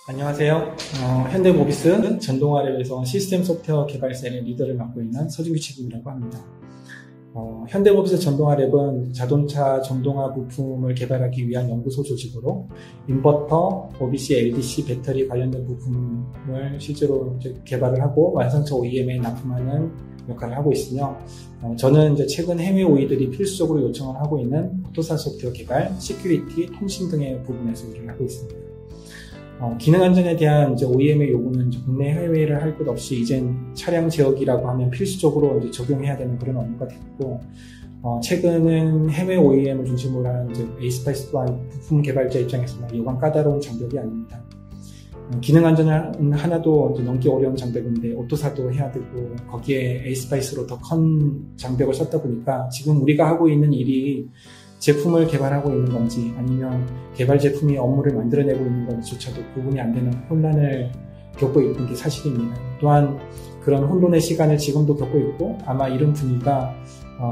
안녕하세요. 현대모비스 전동화랩에서 시스템 소프트웨어 개발셀의 리더를 맡고 있는 서준규 책임이라고 합니다. 현대모비스 전동화랩은 자동차 전동화 부품을 개발하기 위한 연구소 조직으로 인버터, OBC, LDC, 배터리 관련된 부품을 실제로 개발을 하고 완성차 OEM에 납품하는 역할을 하고 있으며, 저는 최근 해외 OE들이 필수적으로 요청을 하고 있는 포토사 소프트웨어 개발, 시큐리티, 통신 등의 부분에서 일을 하고 있습니다. 기능 안전에 대한 OEM의 요구는 국내 해외를 할 것 없이 이젠 차량 제어기라고 하면 필수적으로 적용해야 되는 그런 업무가 됐고, 최근은 해외 OEM을 중심으로 한 에이스파이스 또한 부품 개발자 입장에서는 여간 까다로운 장벽이 아닙니다. 기능 안전은 하나도 넘기 어려운 장벽인데 오토사도 해야 되고, 거기에 에이스파이스로 더 큰 장벽을 썼다 보니까 지금 우리가 하고 있는 일이 제품을 개발하고 있는 건지 아니면 개발 제품이 업무를 만들어내고 있는 건지조차도 구분이 안 되는 혼란을 겪고 있는 게 사실입니다. 또한 그런 혼돈의 시간을 지금도 겪고 있고, 아마 이런 분위기가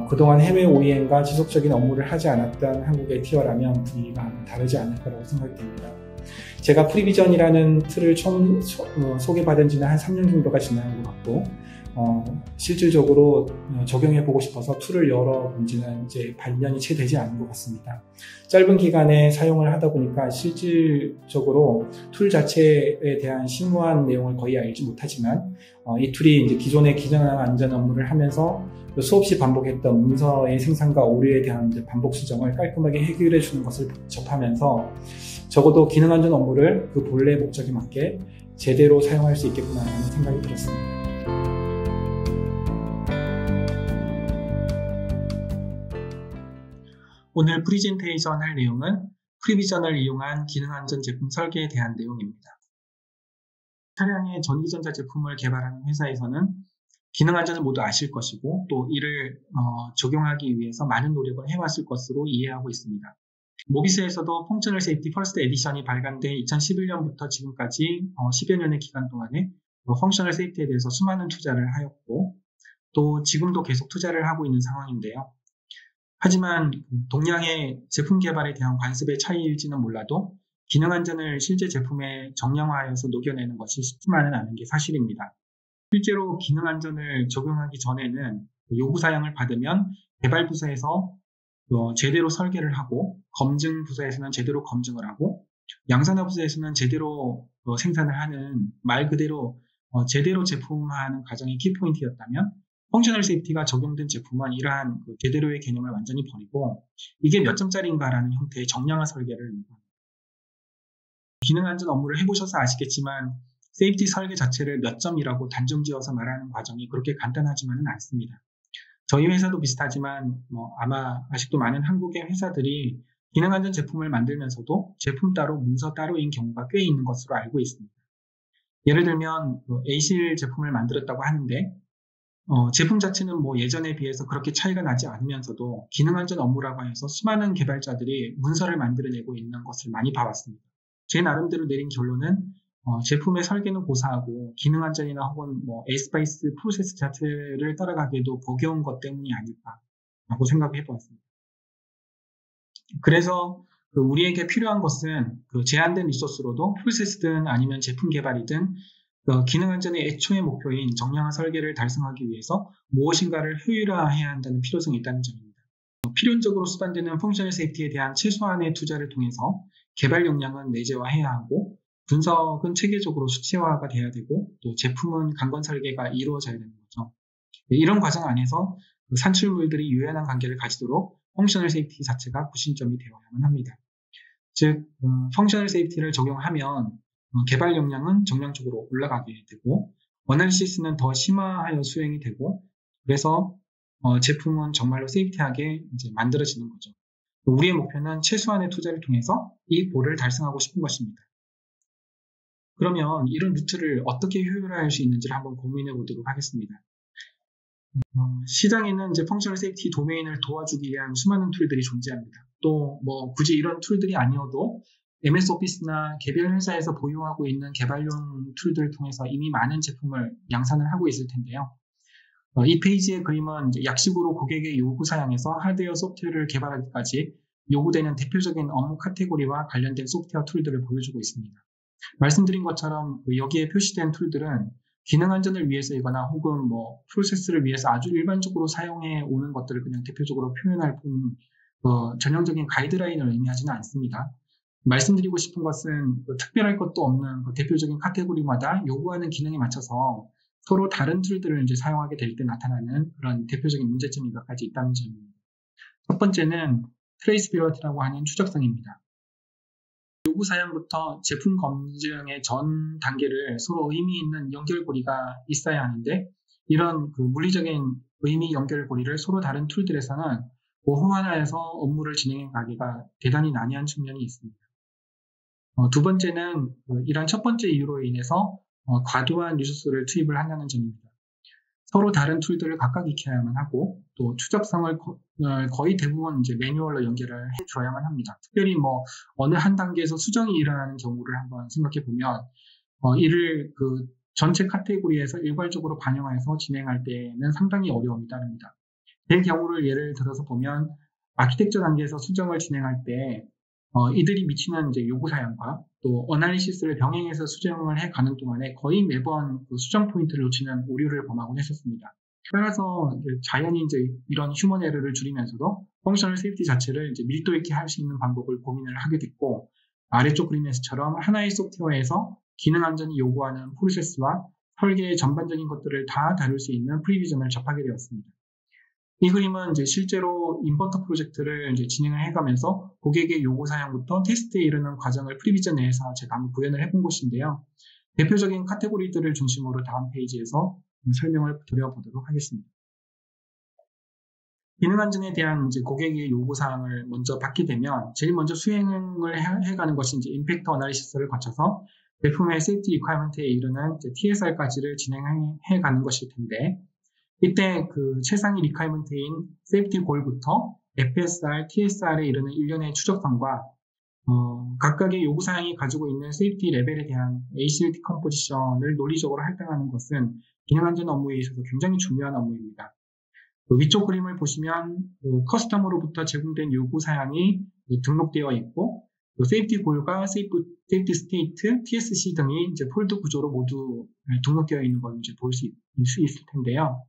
그동안 해외 OEM과 지속적인 업무를 하지 않았던 한국의 티어라면 분위기가 다르지 않을 거라고 생각됩니다. 제가 프리비전이라는 틀을 처음 소개받은 지는 한 3년 정도가 지난 것 같고, 실질적으로 적용해보고 싶어서 툴을 열어본 지는 반년이 채 되지 않은 것 같습니다. 짧은 기간에 사용을 하다 보니까 실질적으로 툴 자체에 대한 심오한 내용을 거의 알지 못하지만, 이 툴이 기존의 기능 안전 업무를 하면서 수없이 반복했던 문서의 생산과 오류에 대한 반복 수정을 깔끔하게 해결해 주는 것을 접하면서 적어도 기능 안전 업무를 그 본래 목적에 맞게 제대로 사용할 수 있겠구나라는 생각이 들었습니다. 오늘 프리젠테이션 할 내용은 프리비전을 이용한 기능안전 제품 설계에 대한 내용입니다. 차량의 전기전자 제품을 개발하는 회사에서는 기능안전을 모두 아실 것이고, 또 이를 적용하기 위해서 많은 노력을 해왔을 것으로 이해하고 있습니다. 모비스에서도 펑셔널 세이프티 퍼스트 에디션이 발간된 2011년부터 지금까지 10여 년의 기간 동안에 펑셔널 세이프티에 대해서 수많은 투자를 하였고, 또 지금도 계속 투자를 하고 있는 상황인데요. 하지만 동량의 제품 개발에 대한 관습의 차이일지는 몰라도 기능 안전을 실제 제품에 정량화해서 녹여내는 것이 쉽지만은 않은 게 사실입니다. 실제로 기능 안전을 적용하기 전에는 요구 사양을 받으면 개발 부서에서 제대로 설계를 하고, 검증 부서에서는 제대로 검증을 하고, 양산화 부서에서는 제대로 생산을 하는, 말 그대로 제대로 제품화하는 과정이 키포인트였다면, 펑셔널 세이프티가 적용된 제품은 이러한 제대로의 개념을 완전히 버리고 이게 몇 점짜리인가라는 형태의 정량화 설계를 요구합니다. 기능 안전 업무를 해보셔서 아시겠지만 세이프티 설계 자체를 몇 점이라고 단정 지어서 말하는 과정이 그렇게 간단하지만은 않습니다. 저희 회사도 비슷하지만 아마 아직도 많은 한국의 회사들이 기능 안전 제품을 만들면서도 제품 따로 문서 따로인 경우가 꽤 있는 것으로 알고 있습니다. 예를 들면 A실 제품을 만들었다고 하는데 제품 자체는 예전에 비해서 그렇게 차이가 나지 않으면서도 기능 안전 업무라고 해서 수많은 개발자들이 문서를 만들어내고 있는 것을 많이 봐왔습니다. 제 나름대로 내린 결론은 제품의 설계는 고사하고 기능 안전이나 혹은 에이스파이스 프로세스 자체를 따라가기에도 버거운 것 때문이 아닐까라고 생각해 보았습니다. 그래서 우리에게 필요한 것은 제한된 리소스로도 프로세스든 아니면 제품 개발이든 기능 안전의 애초의 목표인 정량화 설계를 달성하기 위해서 무엇인가를 효율화해야 한다는 필요성이 있다는 점입니다. 필연적으로 수반되는 펑셔널 세이프티에 대한 최소한의 투자를 통해서 개발 역량은 내재화해야 하고, 분석은 체계적으로 수치화가 돼야 되고, 또 제품은 강건 설계가 이루어져야 되는 거죠. 이런 과정 안에서 산출물들이 유연한 관계를 가지도록 펑셔널 세이프티 자체가 구심점이 되어야만 합니다. 즉, 펑셔널 세이프티를 적용하면 개발 역량은 정량적으로 올라가게 되고, 어널리시스는 더 심화하여 수행이 되고, 그래서 제품은 정말로 세이프티하게 만들어지는 거죠. 우리의 목표는 최소한의 투자를 통해서 이 골을 달성하고 싶은 것입니다. 그러면 이런 루트를 어떻게 효율화할 수 있는지를 한번 고민해 보도록 하겠습니다. 시장에는 펑셔널 세이프티 도메인을 도와주기 위한 수많은 툴들이 존재합니다. 또 굳이 이런 툴들이 아니어도 MS 오피스나 개별 회사에서 보유하고 있는 개발용 툴들을 통해서 이미 많은 제품을 양산을 하고 있을 텐데요. 이 페이지의 그림은 약식으로 고객의 요구 사양에서 하드웨어 소프트웨어를 개발하기까지 요구되는 대표적인 업무 카테고리와 관련된 소프트웨어 툴들을 보여주고 있습니다. 말씀드린 것처럼 여기에 표시된 툴들은 기능 안전을 위해서이거나 혹은 프로세스를 위해서 아주 일반적으로 사용해 오는 것들을 그냥 대표적으로 표현할 뿐 전형적인 가이드라인을 의미하지는 않습니다. 말씀드리고 싶은 것은 특별할 것도 없는 대표적인 카테고리마다 요구하는 기능에 맞춰서 서로 다른 툴들을 이제 사용하게 될 때 나타나는 그런 대표적인 문제점이 몇 가지 있다는 점입니다. 첫 번째는 트레이스빌리티라고 하는 추적성입니다. 요구 사양부터 제품 검증의 전 단계를 서로 의미 있는 연결고리가 있어야 하는데 이런 물리적인 의미 연결고리를 서로 다른 툴들에서는 호환하여서 업무를 진행해 가기가 대단히 난해한 측면이 있습니다. 두 번째는 이런 첫 번째 이유로 인해서 과도한 리소스를 투입을 한다는 점입니다. 서로 다른 툴들을 각각 익혀야만 하고 또 추적성을 거의 대부분 이제 매뉴얼로 연결을 해줘야만 합니다. 특별히 어느 한 단계에서 수정이 일어나는 경우를 한번 생각해 보면 이를 전체 카테고리에서 일괄적으로 반영해서 진행할 때는 상당히 어려움이 따릅니다. 제 경우를 예를 들어서 보면 아키텍처 단계에서 수정을 진행할 때 이들이 미치는 이제 요구 사양과 또 어나리시스를 병행해서 수정을 해가는 동안에 거의 매번 수정 포인트를 놓치는 오류를 범하곤 했었습니다. 따라서 자연히 이제 이런 휴먼 에러를 줄이면서도 펑셔널 세이프티 자체를 이제 밀도 있게 할 수 있는 방법을 고민을 하게 됐고 아래쪽 그림에서처럼 하나의 소프트웨어에서 기능 안전이 요구하는 프로세스와 설계의 전반적인 것들을 다 다룰 수 있는 프리비전을 접하게 되었습니다. 이 그림은 이제 실제로 인버터 프로젝트를 이제 진행을 해가면서 고객의 요구 사양부터 테스트에 이르는 과정을 프리비전 내에서 제가 한번 구현을 해본 것인데요. 대표적인 카테고리들을 중심으로 다음 페이지에서 설명을 드려보도록 하겠습니다. 기능 안전에 대한 이제 고객의 요구 사항을 먼저 받게 되면 제일 먼저 수행을 해가는 것이 이제 임팩트 어나리시스를 거쳐서 제품의 세이프티 리퀘어먼트에 이르는 TSR까지를 진행해가는 것일 텐데 이때 최상위 리퀘어먼트인 세이프티 골부터 FSR, TSR에 이르는 일련의 추적성과 각각의 요구사항이 가지고 있는 세이프티 레벨에 대한 ACL 디컴포지션을 논리적으로 할당하는 것은 기능 안전 업무에 있어서 굉장히 중요한 업무입니다. 위쪽 그림을 보시면 커스텀으로부터 제공된 요구사항이 등록되어 있고 세이프티 골과 세이프티 스테이트, TSC 등이 이제 폴드 구조로 모두 등록되어 있는 걸 이제 볼 수 있을 텐데요.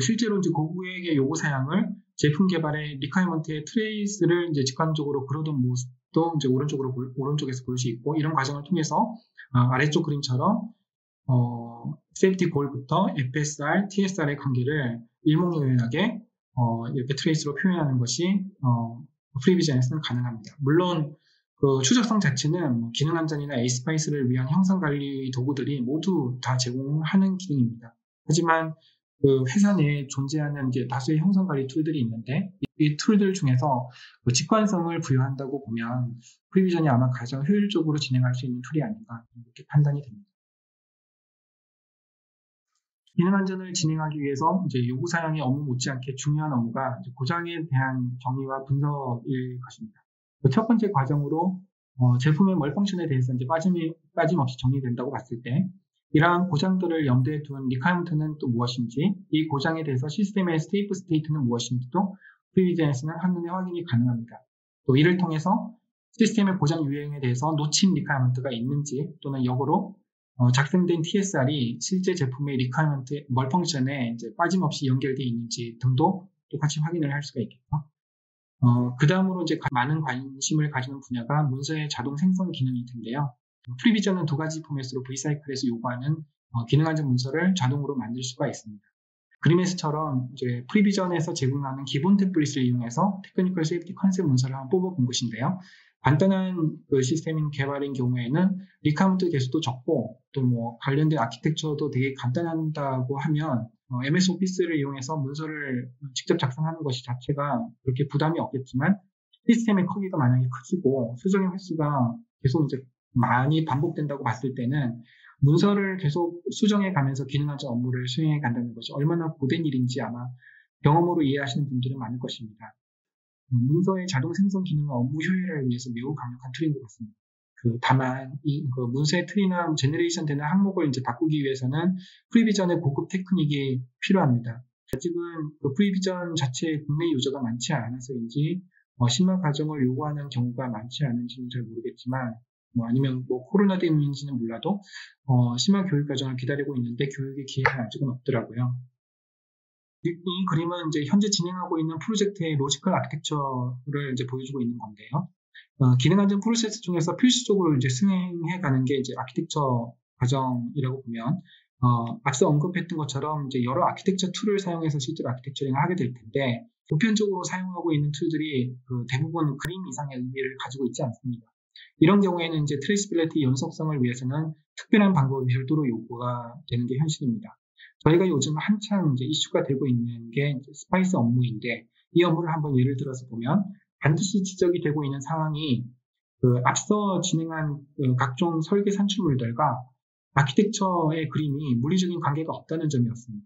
실제로 이제 고객의 요구 사양을 제품 개발의 리퀘어먼트의 트레이스를 이제 직관적으로 그려둔 모습도 이제 오른쪽에서 볼 수 있고 이런 과정을 통해서 아래쪽 그림처럼 세이프티 골부터 FSR, TSR의 관계를 일목요연하게 이렇게 트레이스로 표현하는 것이 프리비전에서는 가능합니다. 물론 추적성 자체는 기능 안전이나 에이스파이스를 위한 형상 관리 도구들이 모두 다 제공하는 기능입니다. 하지만 회사 내에 존재하는 이제 다수의 형상 관리 툴들이 있는데 이 툴들 중에서 직관성을 부여한다고 보면 프리비전이 아마 가장 효율적으로 진행할 수 있는 툴이 아닌가 이렇게 판단이 됩니다. 기능 안전을 진행하기 위해서 이제 요구 사양의 업무 못지않게 중요한 업무가 이제 고장에 대한 정리와 분석일 것입니다. 첫 번째 과정으로 제품의 멀펑션에 대해서 이제 빠짐없이 정리된다고 봤을 때 이러한 고장들을 염두에 둔 리퀘어먼트는 또 무엇인지, 이 고장에 대해서 시스템의 스테이프 스테이트는 무엇인지도 프리비전에서는 한눈에 확인이 가능합니다. 또 이를 통해서 시스템의 고장 유형에 대해서 놓친 리퀘어먼트가 있는지 또는 역으로 작성된 TSR이 실제 제품의 리퀘어먼트 멀펑션에 이제 빠짐없이 연결되어 있는지 등도 똑같이 확인을 할 수가 있겠죠. 그 다음으로 이제 많은 관심을 가지는 분야가 문서의 자동 생성 기능일 텐데요. 프리비전은 두 가지 포맷으로 V사이클에서 요구하는 기능 안전 문서를 자동으로 만들 수가 있습니다. 그림에서처럼 이제 프리비전에서 제공하는 기본 템플릿을 이용해서 테크니컬 세이프티 컨셉 문서를 한번 뽑아본 것인데요. 간단한 시스템인 개발인 경우에는 리퀘어먼트 개수도 적고 또 관련된 아키텍처도 되게 간단하다고 하면 MS 오피스를 이용해서 문서를 직접 작성하는 것이 자체가 그렇게 부담이 없겠지만 시스템의 크기가 만약에 커지고 수정의 횟수가 계속 이제 많이 반복된다고 봤을 때는 문서를 계속 수정해 가면서 기능 안전 업무를 수행해 간다는 것이 얼마나 고된 일인지 아마 경험으로 이해하시는 분들은 많을 것입니다. 문서의 자동 생성 기능은 업무 효율화를 위해서 매우 강력한 툴인 것 같습니다. 다만 이 문서의 틀이나 제너레이션 되는 항목을 이제 바꾸기 위해서는 프리비전의 고급 테크닉이 필요합니다. 아직은 프리비전 자체의 국내 유저가 많지 않아서인지 심한 과정을 요구하는 경우가 많지 않은지는 잘 모르겠지만 아니면 코로나 때문인지는 몰라도 심한 교육 과정을 기다리고 있는데 교육의 기회는 아직은 없더라고요. 이 그림은 이제 현재 진행하고 있는 프로젝트의 로지컬 아키텍처를 이제 보여주고 있는 건데요. 기능 안전 프로세스 중에서 필수적으로 이제 수행해 가는 게 이제 아키텍처 과정이라고 보면, 앞서 언급했던 것처럼 이제 여러 아키텍처 툴을 사용해서 실제로 아키텍처링을 하게 될 텐데, 보편적으로 사용하고 있는 툴들이 대부분 그림 이상의 의미를 가지고 있지 않습니다. 이런 경우에는 이제 트레이스빌리티 연속성을 위해서는 특별한 방법이 별도로 요구가 되는 게 현실입니다. 저희가 요즘 한창 이제 이슈가 되고 있는 게 스파이스 업무인데, 이 업무를 한번 예를 들어서 보면 반드시 지적이 되고 있는 상황이 앞서 진행한 각종 설계 산출물들과 아키텍처의 그림이 물리적인 관계가 없다는 점이었습니다.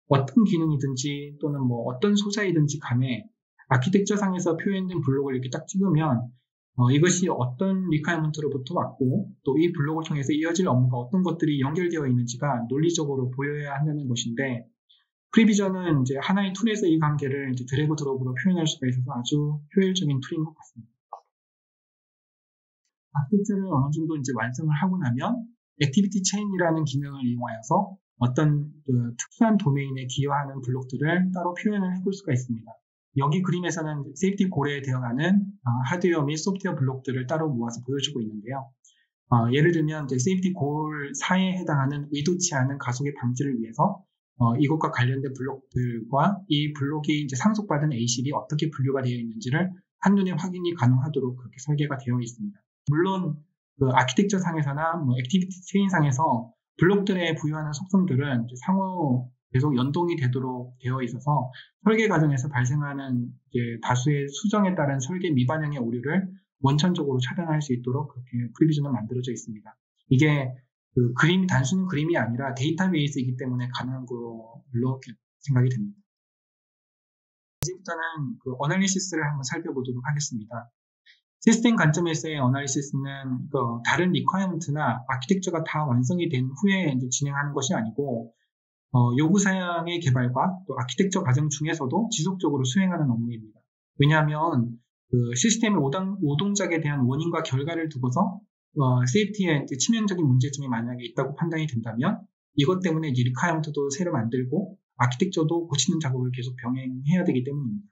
어떤 기능이든지 또는 어떤 소자이든지 간에 아키텍처 상에서 표현된 블록을 이렇게 딱 찍으면 이것이 어떤 리퀘어먼트로부터 왔고 또 이 블록을 통해서 이어질 업무가 어떤 것들이 연결되어 있는지가 논리적으로 보여야 한다는 것인데, 프리비전은 이제 하나의 툴에서 이 관계를 이제 드래그 드롭으로 표현할 수가 있어서 아주 효율적인 툴인 것 같습니다. 아키텍처를 어느 정도 이제 완성을 하고 나면 액티비티 체인이라는 기능을 이용하여서 어떤 특수한 도메인에 기여하는 블록들을 따로 표현을 해볼 수가 있습니다. 여기 그림에서는 세이프티 골에 되어가는 하드웨어 및 소프트웨어 블록들을 따로 모아서 보여주고 있는데요. 예를 들면 이제 세이프티 골 사에 해당하는 의도치 않은 가속의 방지를 위해서 이것과 관련된 블록들과 이 블록이 이제 상속받은 ACL이 어떻게 분류가 되어 있는지를 한눈에 확인이 가능하도록 그렇게 설계가 되어 있습니다. 물론 아키텍처 상에서나 액티비티 체인 상에서 블록들에 부여하는 속성들은 상호 계속 연동이 되도록 되어 있어서 설계 과정에서 발생하는 다수의 수정에 따른 설계 미반영의 오류를 원천적으로 차단할 수 있도록 그렇게 프리비전은 만들어져 있습니다. 이게 단순 그림이 아니라 데이터베이스이기 때문에 가능한 걸로 생각이 됩니다. 이제부터는 어널리시스를 한번 살펴보도록 하겠습니다. 시스템 관점에서의 어널리시스는 다른 리퀘어먼트나 아키텍처가 다 완성이 된 후에 이제 진행하는 것이 아니고 요구사양의 개발과 또 아키텍처 과정 중에서도 지속적으로 수행하는 업무입니다. 왜냐하면 시스템의 오동작에 대한 원인과 결과를 두고서 세이프티에 치명적인 문제점이 만약에 있다고 판단이 된다면 이것 때문에 리퀘어먼트도 새로 만들고 아키텍처도 고치는 작업을 계속 병행해야 되기 때문입니다.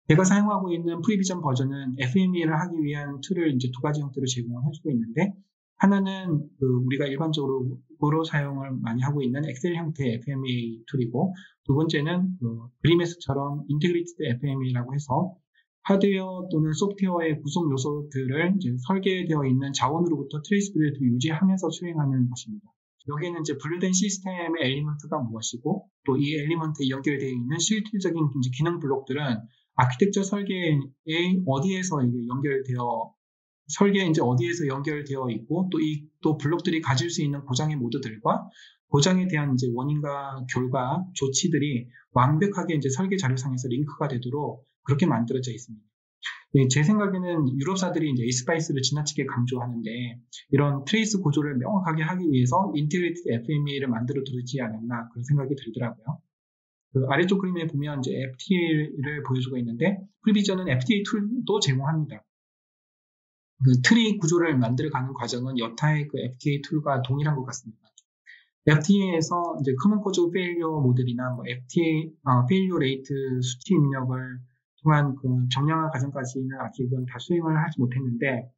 제가 사용하고 있는 프리비전 버전은 FMEA를 하기 위한 툴을 이제 두 가지 형태로 제공해주고 있는데, 하나는 우리가 일반적으로 사용을 많이 하고 있는 엑셀 형태의 FMEA 툴이고, 두 번째는 그림에서처럼 인테그리티드 FMEA라고 해서 하드웨어 또는 소프트웨어의 구성 요소들을 이제 설계되어 있는 자원으로부터 트레이스빌리티를 유지하면서 수행하는 것입니다. 여기에는 이제 분류된 시스템의 엘리먼트가 무엇이고 또 이 엘리먼트에 연결되어 있는 실질적인 기능 블록들은 아키텍처 설계에 어디에서 어디에서 연결되어 있고 또 블록들이 가질 수 있는 고장의 모드들과 고장에 대한 이제 원인과 결과 조치들이 완벽하게 이제 설계 자료상에서 링크가 되도록 그렇게 만들어져 있습니다. 제 생각에는 유럽사들이 이제 에이스파이스를 지나치게 강조하는데 이런 트레이스 구조를 명확하게 하기 위해서 인테그리티드 FMEA를 만들어 두지 않았나 그런 생각이 들더라고요. 아래쪽 그림에 보면 이제 FTA를 보여주고 있는데 프리비전은 FTA 툴도 제공합니다. 트리 구조를 만들어가는 과정은 여타의 FTA 툴과 동일한 것 같습니다. FTA에서 이제 커먼 코즈 페일리어 모델이나 FTA 페일리어 레이트 수치 입력을 통한 정량화 과정까지는 아직은 다 수행을 하지 못했는데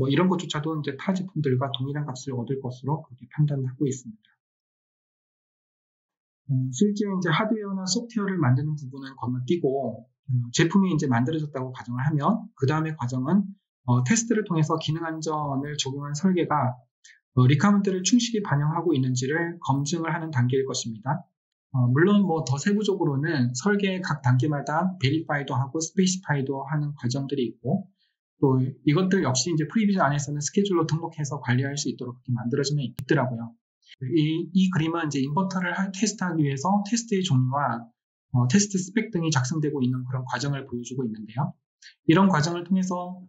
이런 것조차도 이제 타 제품들과 동일한 값을 얻을 것으로 그렇게 판단하고 있습니다. 실제 이제 하드웨어나 소프트웨어를 만드는 부분은 건너뛰고 제품이 이제 만들어졌다고 가정을 하면 그 다음의 과정은 테스트를 통해서 기능 안전을 적용한 설계가 리퀘어먼트를 충실히 반영하고 있는지를 검증을 하는 단계일 것입니다. 물론 더 세부적으로는 설계의 각 단계마다 베리파이도 하고 스페시파이도 하는 과정들이 있고 또 이것들 역시 이제 프리비전 안에서는 스케줄로 등록해서 관리할 수 있도록 그렇게 만들어지면 있더라고요. 이 그림은 이제 인버터를 테스트하기 위해서 테스트의 종류와 테스트 스펙 등이 작성되고 있는 그런 과정을 보여주고 있는데요. 이런 과정을 통해서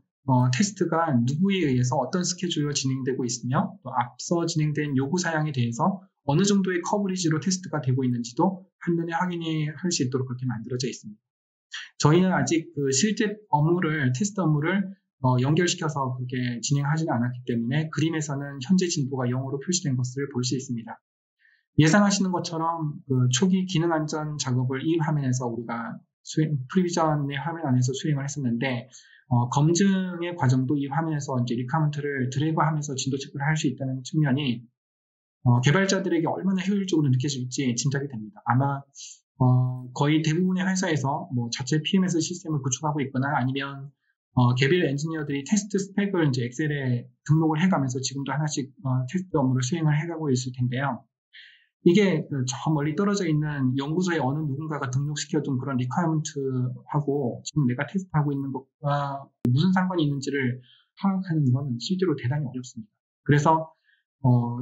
테스트가 누구에 의해서 어떤 스케줄로 진행되고 있으며 또 앞서 진행된 요구 사양에 대해서 어느 정도의 커버리지로 테스트가 되고 있는지도 한눈에 확인이 할 수 있도록 그렇게 만들어져 있습니다. 저희는 아직 실제 테스트 업무를 연결시켜서 그렇게 진행하지는 않았기 때문에 그림에서는 현재 진도가 0으로 표시된 것을 볼 수 있습니다. 예상하시는 것처럼 그 초기 기능 안전 작업을 이 화면에서 우리가 프리비전의 화면 안에서 수행을 했었는데 검증의 과정도 이 화면에서 이제 리퀘어먼트를 드래그하면서 진도 체크를 할 수 있다는 측면이 개발자들에게 얼마나 효율적으로 느껴질지 짐작이 됩니다. 아마 거의 대부분의 회사에서 뭐 자체 PMS 시스템을 구축하고 있거나 아니면 개별 엔지니어들이 테스트 스펙을 이제 엑셀에 등록을 해가면서 지금도 하나씩 테스트 업무를 수행을 해가고 있을 텐데요. 이게 저 멀리 떨어져 있는 연구소에 어느 누군가가 등록시켜둔 그런 리퀘어먼트하고 지금 내가 테스트하고 있는 것과 무슨 상관이 있는지를 파악하는 건 실제로 대단히 어렵습니다. 그래서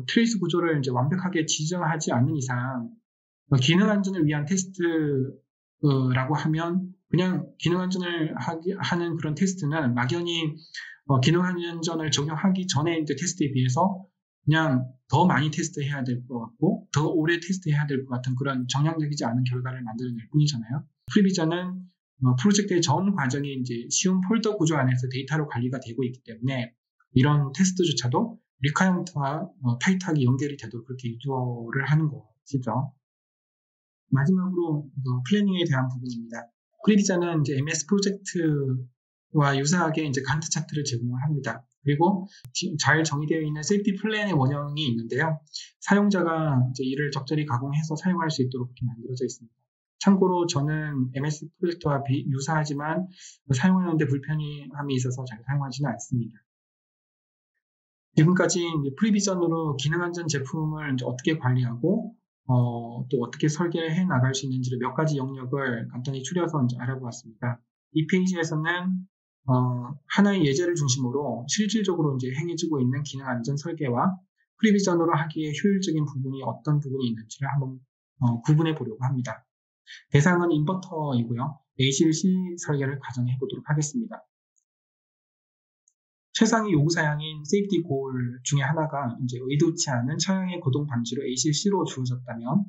트레이스 구조를 이제 완벽하게 지정하지 않는 이상 기능 안전을 위한 테스트라고 하면 그냥 기능 안전을 하는 그런 테스트는 막연히 기능 안전을 적용하기 전에 이제 테스트에 비해서 그냥 더 많이 테스트해야 될 것 같고 더 오래 테스트해야 될 것 같은 그런 정량적이지 않은 결과를 만들어낼 뿐이잖아요. 프리비전은 프로젝트의 전 과정이 이제 쉬운 폴더 구조 안에서 데이터로 관리가 되고 있기 때문에 이런 테스트조차도 리퀘어먼트와 타이트하게 연결이 되도록 그렇게 유도를 하는 것이죠. 마지막으로 플래닝에 대한 부분입니다. 프리비전은 이제 MS 프로젝트와 유사하게 이제 간트 차트를 제공을 합니다. 그리고 잘 정의되어 있는 세이프티 플랜의 원형이 있는데요. 사용자가 이제 이를 적절히 가공해서 사용할 수 있도록 그렇게 만들어져 있습니다. 참고로 저는 MS 프로젝트와 유사하지만 사용하는데 불편함이 있어서 잘 사용하지는 않습니다. 지금까지 프리비전으로 기능 안전 제품을 이제 어떻게 관리하고 또 어떻게 설계를 해 나갈 수 있는지를 몇 가지 영역을 간단히 추려서 이제 알아보았습니다. 이 페이지에서는 하나의 예제를 중심으로 실질적으로 이제 행해지고 있는 기능 안전 설계와 프리비전으로 하기에 효율적인 부분이 어떤 부분이 있는지를 한번 구분해 보려고 합니다. 대상은 인버터이고요. ACLC 설계를 가정해 보도록 하겠습니다. 최상위 요구사양인 세이프티 골 중에 하나가 이제 의도치 않은 차량의 고동 방지로 ACLC로 주어졌다면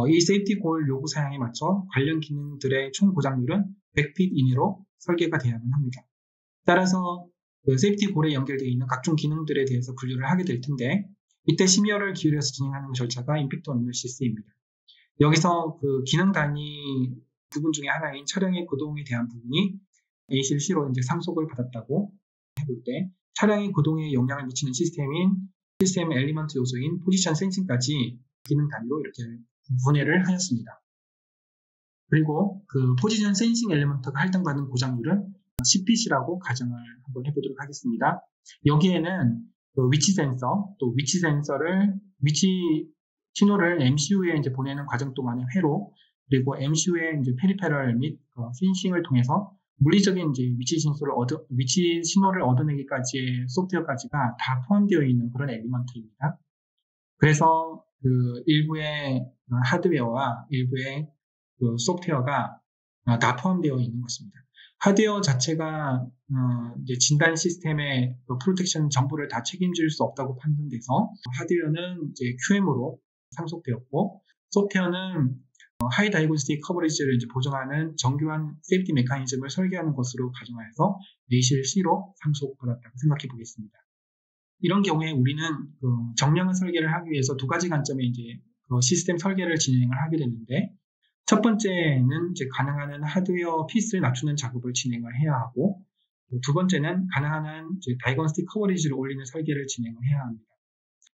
이 세이프티 골 요구사양에 맞춰 관련 기능들의 총 고장률은 100핏 이내로 설계가 되어야만 합니다. 따라서 그 세이프티 골에 연결되어 있는 각종 기능들에 대해서 분류를 하게 될 텐데 이때 심혈을 기울여서 진행하는 절차가 임팩트 어널리시스입니다. 여기서 그 기능 단위 부분 중에 하나인 차량의 고동에 대한 부분이 ACLC로 이제 상속을 받았다고 해볼 때 차량의 고동에 영향을 미치는 시스템 엘리먼트 요소인 포지션 센싱까지 기능 단위로 이렇게 분해를 하였습니다. 그리고 그 포지션 센싱 엘리먼트가 할당받는 고장률은 10핏이라고 가정을 한번 해보도록 하겠습니다. 여기에는 그 위치 센서, 또 위치 신호를 MCU에 이제 보내는 과정 동안의 회로, 그리고 MCU의 이제 페리페럴 및 센싱을 통해서 물리적인 이제 위치 신호를 얻어내기까지의 소프트웨어까지가 다 포함되어 있는 그런 엘리먼트입니다. 그래서 그 일부의 하드웨어와 일부의 그 소프트웨어가 다 포함되어 있는 것입니다. 하드웨어 자체가 이제 진단 시스템의 프로텍션 전부를 다 책임질 수 없다고 판단돼서 하드웨어는 이제 QM으로 상속되었고 소프트웨어는 하이 다이고니스틱 커버리지를 이제 보정하는 정교한 세이프티 메커니즘을 설계하는 것으로 가정하여서 ACLC로 상속받았다고 생각해 보겠습니다. 이런 경우에 우리는 그 정량한 설계를 하기 위해서 두 가지 관점의 이제 그 시스템 설계를 진행을 하게 되는데 첫 번째는 이제 가능한 한 하드웨어 핏을 낮추는 작업을 진행을 해야 하고 두 번째는 가능한 한 이제 다이고니스틱 커버리지를 올리는 설계를 진행을 해야 합니다.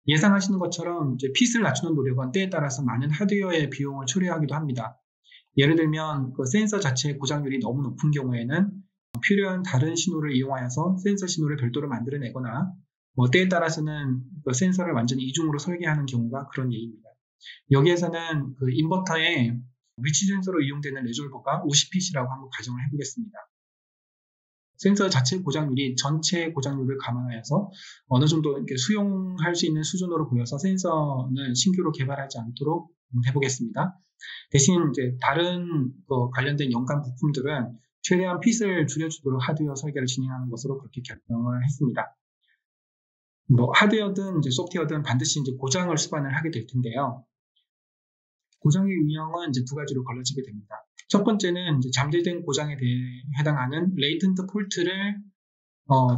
예상하시는 것처럼 이제 핏을 낮추는 노력은 때에 따라서 많은 하드웨어의 비용을 초래하기도 합니다. 예를 들면 그 센서 자체의 고장률이 너무 높은 경우에는 필요한 다른 신호를 이용하여서 센서 신호를 별도로 만들어내거나 때에 따라서는 그 센서를 완전히 이중으로 설계하는 경우가 그런 예입니다. 여기에서는 그 인버터의 위치 센서로 이용되는 레졸버가 50핏이라고 한번 가정을 해보겠습니다. 센서 자체 고장률이 전체 고장률을 감안하여서 어느 정도 이렇게 수용할 수 있는 수준으로 보여서 센서는 신규로 개발하지 않도록 해보겠습니다. 대신 이제 다른 관련된 연관 부품들은 최대한 핏을 줄여주도록 하드웨어 설계를 진행하는 것으로 그렇게 결정을 했습니다. 하드웨어든 이제 소프트웨어든 반드시 이제 고장을 수반을 하게 될 텐데요. 고장의 유형은 이제 두 가지로 걸러지게 됩니다. 첫 번째는 이제 잠재된 고장에 대해 해당하는 레이턴트 폴트를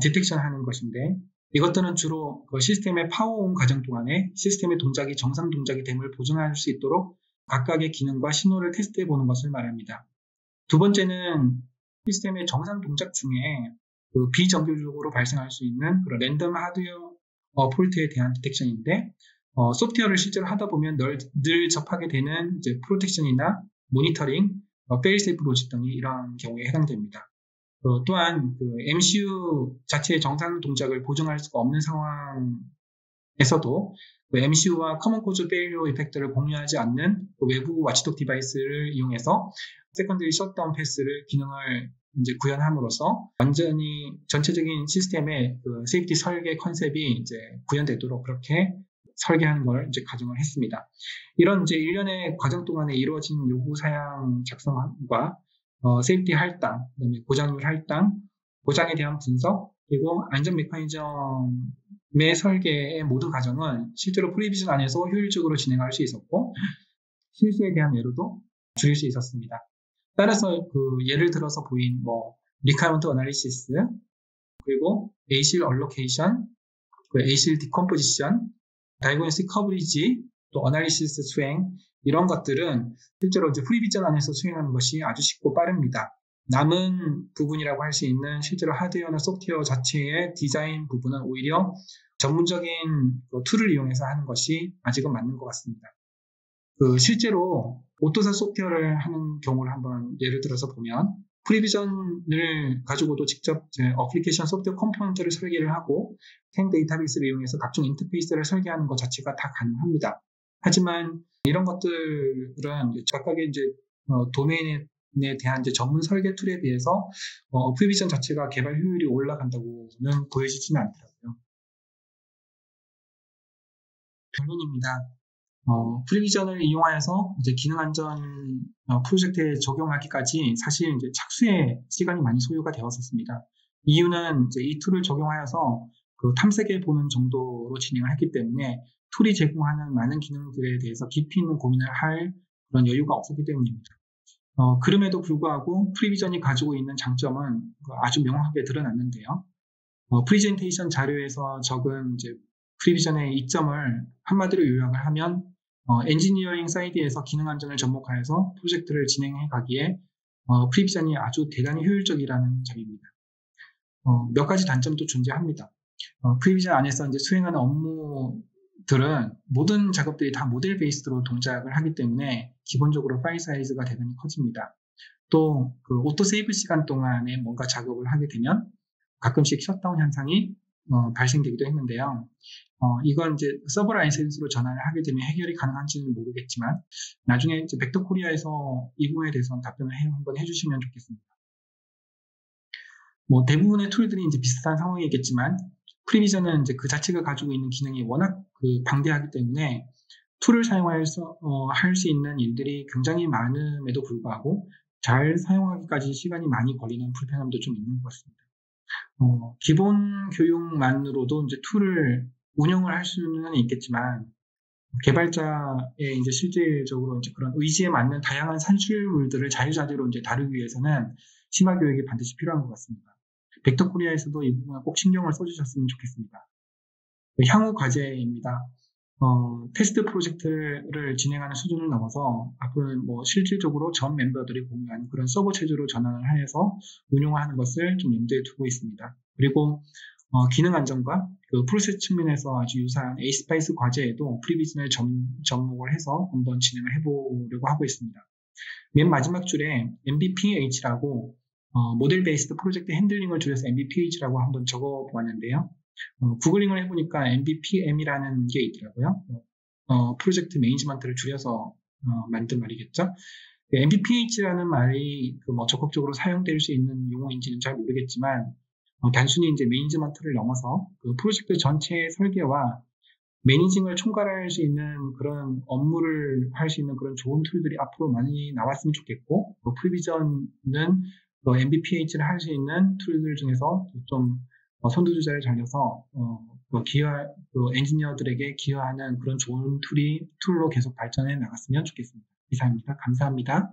디텍션 하는 것인데, 이것들은 주로 그 시스템의 파워온 과정 동안에 시스템의 동작이 정상 동작이 됨을 보증할 수 있도록 각각의 기능과 신호를 테스트해 보는 것을 말합니다. 두 번째는 시스템의 정상 동작 중에 그 비정규적으로 발생할 수 있는 그런 랜덤 하드웨어 폴트에 대한 디텍션인데, 소프트웨어를 실제로 하다 보면 늘 접하게 되는 이제 프로텍션이나 모니터링, 페일세이프 로직 등이 이러한 경우에 해당됩니다. 또한 그 MCU 자체의 정상 동작을 보증할 수가 없는 상황에서도 그 MCU와 커먼 코즈 페일리어 이펙트를 공유하지 않는 그 외부 와치독 디바이스를 이용해서 세컨더리 셧다운 패스를 기능을 이제 구현함으로써 완전히 전체적인 시스템의 그 세이프티 설계 컨셉이 이제 구현되도록 그렇게 설계하는 걸 이제 가정을 했습니다. 이런 이제 일련의 과정 동안에 이루어진 요구 사양 작성과 세이프티 할당, 그다음에 고장률 할당, 고장에 대한 분석, 그리고 안전 메커니즘의 설계의 모든 과정은 실제로 프리비전 안에서 효율적으로 진행할 수 있었고, 실수에 대한 예로도 줄일 수 있었습니다. 따라서 그 예를 들어서 보인 리퀘어먼트 어널리시스, 그리고 ASIL 얼로케이션, ASIL 디컴포지션, 다이고노스틱 커버리지, 또 어널리시스 수행, 이런 것들은 실제로 이제 프리비전 안에서 수행하는 것이 아주 쉽고 빠릅니다. 남은 부분이라고 할 수 있는 실제로 하드웨어나 소프트웨어 자체의 디자인 부분은 오히려 전문적인 툴을 이용해서 하는 것이 아직은 맞는 것 같습니다. 실제로 오토사 소프트웨어를 하는 경우를 한번 예를 들어서 보면, 프리비전을 가지고도 직접 어플리케이션 소프트웨어 컴포넌트를 설계를 하고 탱 데이터베이스를 이용해서 각종 인터페이스를 설계하는 것 자체가 다 가능합니다. 하지만 이런 것들은 각각의 이제 도메인에 대한 이제 전문 설계 툴에 비해서 프리비전 자체가 개발 효율이 올라간다고는 보여지지는 않더라고요. 결론입니다. 프리비전을 이용하여서 이제 기능 안전 프로젝트에 적용하기까지 사실 이제 착수에 시간이 많이 소요가 되었었습니다. 이유는 이제 이 툴을 적용하여서 그 탐색해 보는 정도로 진행을 했기 때문에 툴이 제공하는 많은 기능들에 대해서 깊이 있는 고민을 할 그런 여유가 없었기 때문입니다. 그럼에도 불구하고 프리비전이 가지고 있는 장점은 아주 명확하게 드러났는데요. 프리젠테이션 자료에서 적은 이제 프리비전의 이점을 한마디로 요약을 하면, 엔지니어링 사이드에서 기능 안전을 접목하여서 프로젝트를 진행해 가기에 프리비전이 아주 대단히 효율적이라는 점입니다. 몇 가지 단점도 존재합니다. 프리비전 안에서 이제 수행하는 업무들은 모든 작업들이 다 모델 베이스로 동작을 하기 때문에 기본적으로 파일 사이즈가 대단히 커집니다. 또 그 오토 세이브 시간 동안에 뭔가 작업을 하게 되면 가끔씩 셧다운 현상이 발생되기도 했는데요. 이건 이제 서버 라이센스로 전환을 하게 되면 해결이 가능한지는 모르겠지만, 나중에 이제 벡터 코리아에서 이 부분에 대해서는 답변을 한번 해주시면 좋겠습니다. 대부분의 툴들이 이제 비슷한 상황이겠지만, 프리비전은 이제 그 자체가 가지고 있는 기능이 워낙 방대하기 때문에 툴을 사용해서 할 수 있는 일들이 굉장히 많음에도 불구하고 잘 사용하기까지 시간이 많이 걸리는 불편함도 좀 있는 것 같습니다. 기본 교육만으로도 이제 툴을 운영을 할 수는 있겠지만, 개발자의 이제 실질적으로 이제 그런 의지에 맞는 다양한 산출물들을 자유자재로 이제 다루기 위해서는 심화 교육이 반드시 필요한 것 같습니다. 벡터 코리아에서도 이 부분을 꼭 신경을 써주셨으면 좋겠습니다. 향후 과제입니다. 테스트 프로젝트를 진행하는 수준을 넘어서 앞으로는 실질적으로 전 멤버들이 공유하는 그런 서버 체제로 전환을 하여서 운용하는 것을 좀 염두에 두고 있습니다. 그리고 기능 안전과 그 프로세스 측면에서 아주 유사한 에이스파이스 과제에도 프리비전을 접목을 해서 한번 진행을 해보려고 하고 있습니다. 맨 마지막 줄에 MBPH라고 모델 베이스드 프로젝트 핸들링을 줄여서 MBPH라고 한번 적어보았는데요. 구글링을 해보니까 MBPM이라는 게 있더라고요. 프로젝트 매니지먼트를 줄여서 만든 말이겠죠. MBPH라는 말이 적극적으로 사용될 수 있는 용어인지는 잘 모르겠지만, 단순히 이제 매니지먼트를 넘어서 그 프로젝트 전체의 설계와 매니징을 총괄할 수 있는 그런 업무를 할 수 있는 그런 좋은 툴들이 앞으로 많이 나왔으면 좋겠고, 프리비전은 MBPH를 할 수 있는 툴들 중에서 좀 선두주자를 잘려서 엔지니어들에게 기여하는 그런 좋은 툴로 계속 발전해 나갔으면 좋겠습니다. 이상입니다. 감사합니다.